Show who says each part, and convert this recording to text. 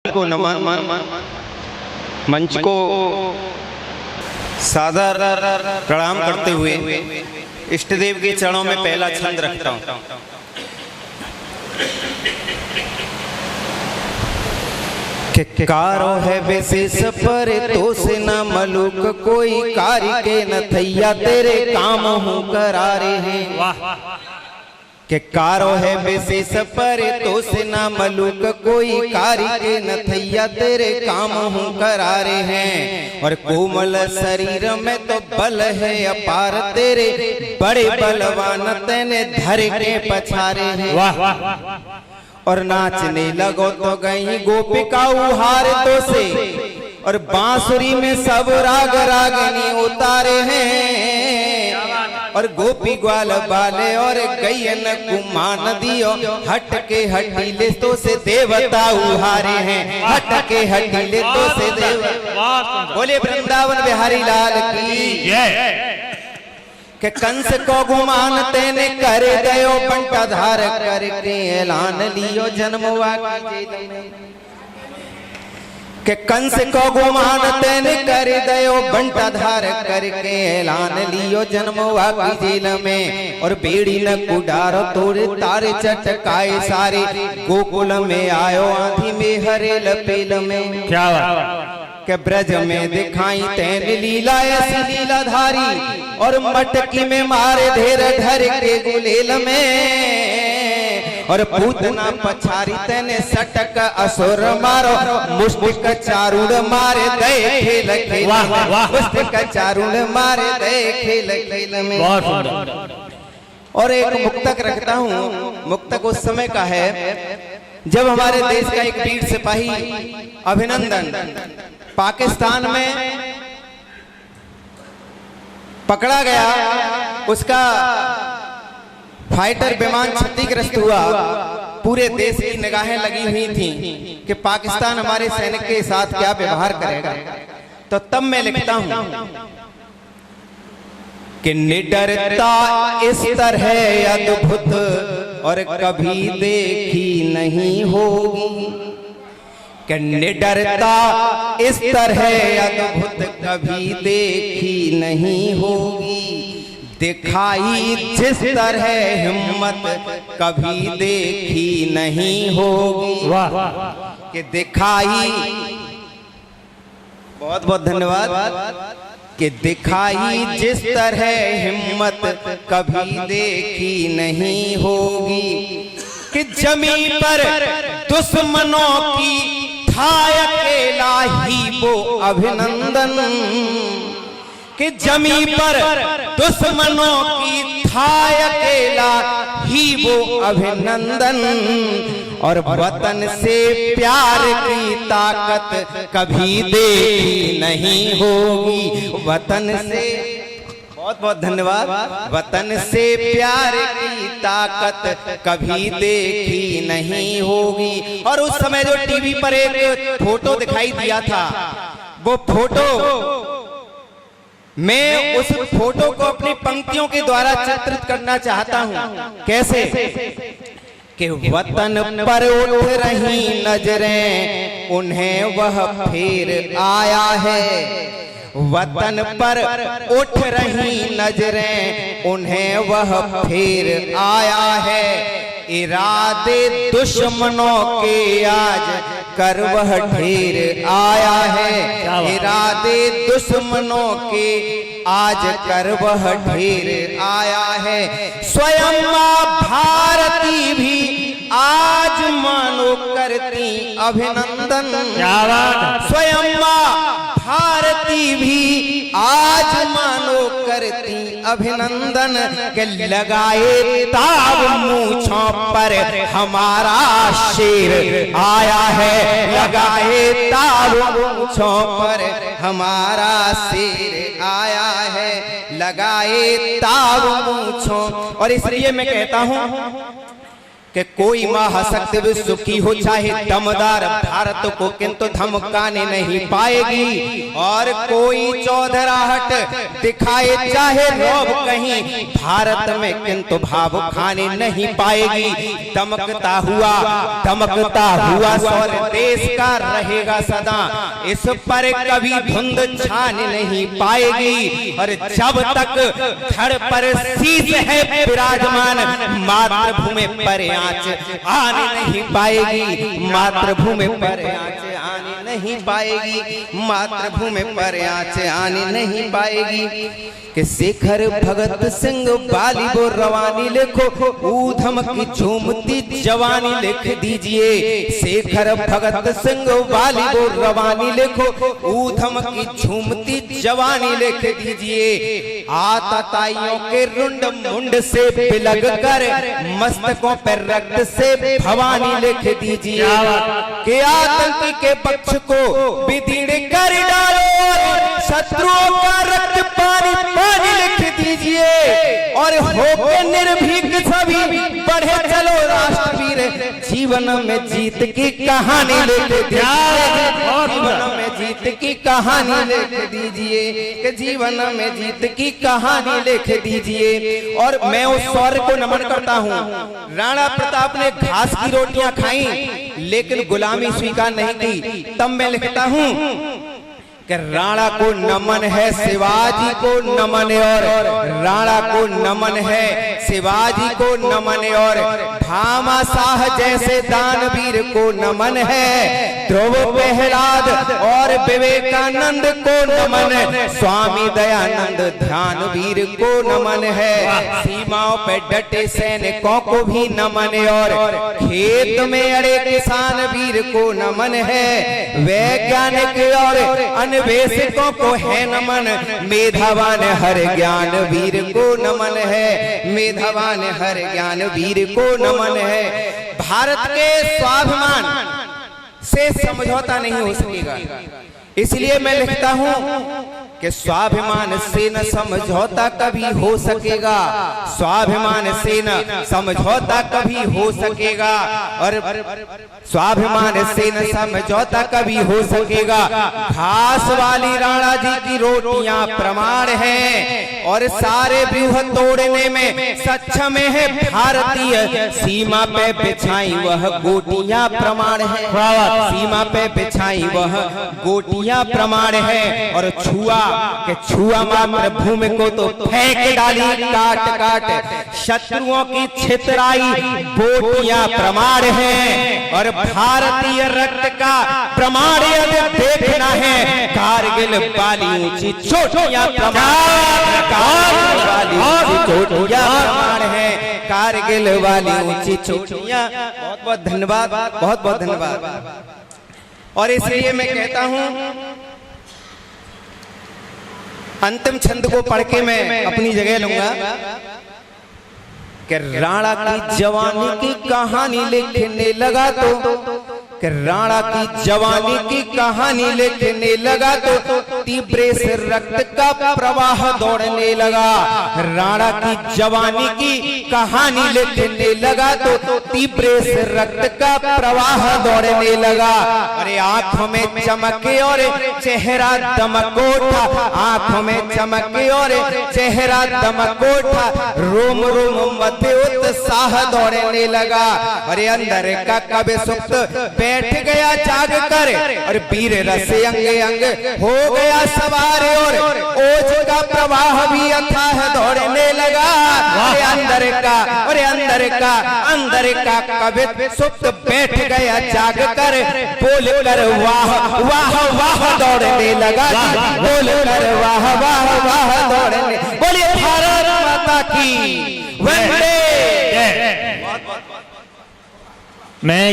Speaker 1: को मंच को सादर प्रणाम करते हुए इष्ट देव के चरणों में पहला छंद रखता हूँ। कारो है विशेष पर तो से न मलुक कोई कार्य के न थैया तेरे काम हूँ करारे हैं। के कारो है विशेष पर तो से न मलुक कोई कार्य के न थैया तेरे काम हूँ करारे हैं। और कोमल शरीर में तो बल है अपार तेरे बड़े बलवान तेने धर के पछारे हैं। और नाचने लगो तो गई गोपिका उहार तो से और बांसुरी में सब राग रागनी उतारे हैं। और गोपी ग्वाल बाले और गैयन कुमान दियो हट के हटीले तो से देवता उहारे हैं। हट के हटीले तो से देवता। बोले वृंदावन बिहारी लाल की के कंस को गुमान तेने कर गयो बंटा धार करके ऐलान लियो जन्मवा की जेल में। के कंस को गुमान तेने कर गयो बंटा धार करके ऐलान लियो जन्मवा की जेल में। और बेड़ी न कुडारो तोड़े तारे चटकाए सारे गोकुल में आयो आंधी में हरे लपेल में। क्या के ब्रज में दिखाई तेन लीला ऐसी लीलाधारी और मटकी में मारे ढेर ढर के गुलेल में। और पूतना पछारी तेने सटक असुर मारो मुष्टिक चारुण मारे दे खेल खेल मुष्टिक चारुण मारे दे खेल खेल में। और एक मुक्तक रखता हूँ। मुक्तक उस समय का है जब हमारे देश का एक वीर सिपाही अभिनंदन पाकिस्तान में पकड़ा गया। उसका फाइटर विमान क्षतिग्रस्त हुआ। पूरे देश की निगाहें लगी हुई थी कि पाकिस्तान हमारे सैनिक के साथ क्या व्यवहार करेगा। तो तब मैं लिखता हूं कि निडरता इस तरह अद्भुत और कभी देखी नहीं होगी। कि निडरता इस तरह अद्भुत कभी देखी नहीं होगी। दिखाई जिस तरह हिम्मत कभी देखी नहीं होगी। कि दिखाई बहुत बहुत धन्यवाद। कि दिखाई जिस तरह हिम्मत कभी देखी नहीं होगी। कि जमीन पर दुश्मनों की था अकेला ही वो अभिनंदन। कि जमीन पर दुश्मनों की था अकेला ही वो अभिनंदन। और वतन से प्यार की ताकत कभी देखी नहीं होगी। वतन से बहुत बहुत धन्यवाद। वतन से प्यार की ताकत कभी देखी नहीं होगी। और उस समय जो टीवी पर एक फोटो दिखाई दिया था, वो फोटो मैं उस फोटो को अपनी पंक्तियों के द्वारा चित्रित करना चाहता हूं। कैसे कि वतन पर उठ रही नजरें उन्हें वह फिर आया है। वतन पर उठ रही नजरें उन्हें वह फिर आया है। इरादे दुश्मनों के आज कर वह ढेर आया है। इरादे दुश्मनों के आज कर वह ढेर आया है। स्वयं मां भारती भी आज मानो करती अभिनंदन। स्वयं मां भारती भी आज मानो करती अभिनंदन। के लगाए ताब मूंछों पर हमारा शेर आया है। लगाए ताब मूंछों पर हमारा शेर आया है। लगाए ताब मूंछों। और इसलिए मैं कहता हूं कि कोई महाशक्ति भी सुखी हो चाहे दमदार भारत को किंतु धमकाने नहीं पाएगी, और कोई चौधराहट दिखाए चाहे रौब कहीं भारत में किंतु भाव खाने नहीं पाएगी। दमकता हुआ सौर देश का रहेगा सदा, इस पर कभी धुंध छाने नहीं पाएगी। और जब तक धड़ पर शीश है विराजमान, मातृभूमि पर आने नहीं पाएगी, मातृभूमि पर आने नहीं पाएगी, मातृभूमि पर आने नहीं पाएगी। कि शेखर भगत सिंह बाली वो रवानी लिखो, ऊधम की झूमती जवानी लिख दीजिए। शेखर भगत सिंह बाली वो रवानी लिखो, ऊधम की झूमती जवानी लिख दीजिए। आतताइयों के रुंड मुंड से बिलग कर मस्तकों पर रक्त से भवानी लिख दीजिए। कि आतंकी के पक्ष को विदीर्ण कर डालो, शत्रुओं का रक्त पानी पानी लिख दीजिए। और होके निर्भीक सभी बढ़े चलो राष्ट्रवीर, जीवन में जीत की कहानी लिख दीजिए। जीवन में जीत की कहानी लिख दीजिए, कि जीवन में जीत की कहानी लिख दीजिए। और मैं उस शौर्य को नमन करता हूँ। राणा प्रताप ने घास की रोटियां खाई लेकिन गुलामी स्वीकार नहीं की। तब मैं लिखता हूँ कि राणा को नमन है, शिवाजी को नमन है, और राणा को नमन है, शिवाजी को नमन है, और भामाशाह जैसे दानवीर को नमन है। ध्रुव प्रहलाद और विवेकानंद को नमन है, स्वामी दयानंद ध्यानवीर को नमन है। सीमाओं पे डटे सैनिकों को भी नमन है, और खेत में अड़े किसान वीर को नमन है। वैज्ञानिक और अन्वेषकों को है नमन, मेधावान हर ज्ञान वीर को नमन है, मेधावान हर ज्ञान वीर को नमन है। भारत के स्वाभिमान से समझौता नहीं हो सकेगा, इसलिए मैं लिखता हूं कि स्वाभिमान से न समझौता कभी हो सकेगा, स्वाभिमान से न समझौता कभी हो सकेगा, और स्वाभिमान से न समझौता कभी हो सकेगा। घास वाली राणा जी की रोटियां प्रमाण हैं, और सारे व्यूह तोड़ने में सक्षम है भारतीय। सीमा पे बिछाई वह गोटियां प्रमाण है, सीमा पे बिछाई वह गोटियां प्रमाण है। और छुआ मात्र भूमि को तो फेंक डाली काट काट, शत्रुओं की छितराई बोटियां प्रमाण है। और भारतीय रक्त का प्रमाण यदि देखना है, कारगिल वाली ऊंची चोटियां प्रमाण, कारगिल वाली ऊंची चोटियां प्रमाण है, कारगिल वाली ऊंची चोटियां। बहुत बहुत धन्यवाद, बहुत बहुत धन्यवाद। और इसलिए मैं कहता हूं, अंतिम छंद को पढ़ के मैं अपनी जगह लूंगा कि राणा की जवानी की कहानी लिखने लगा तो, कि राणा की जवानी की कहानी लिखने लगा तो तीव्र से रक्त का प्रवाह दौड़ने लगा। राणा की जवानी की कहानी लिखने लगा तो तीव्र से रक्त का प्रवाह दौड़ने लगा। अरे आंखों में चमके और चेहरा दमक उठा, आंखों में चमके और चेहरा दमक उठा, रोम रोम मध्य उत्साह दौड़ने लगा। अरे अंदर का कवि सुप्त बैठ गया जाग कर, और वीर रस अंग अंग हो गया सवार, और ओज का प्रवाह भी अथाह दौड़ने लगा। अरे अंदर का कवि सुप्त बैठ गया जाग कर, बोल कर वाह वाह वाह दौड़ने लगा, बोल कर वाह वाह वाह दौड़ने। बोलिए भारत माता की वंदे। मैं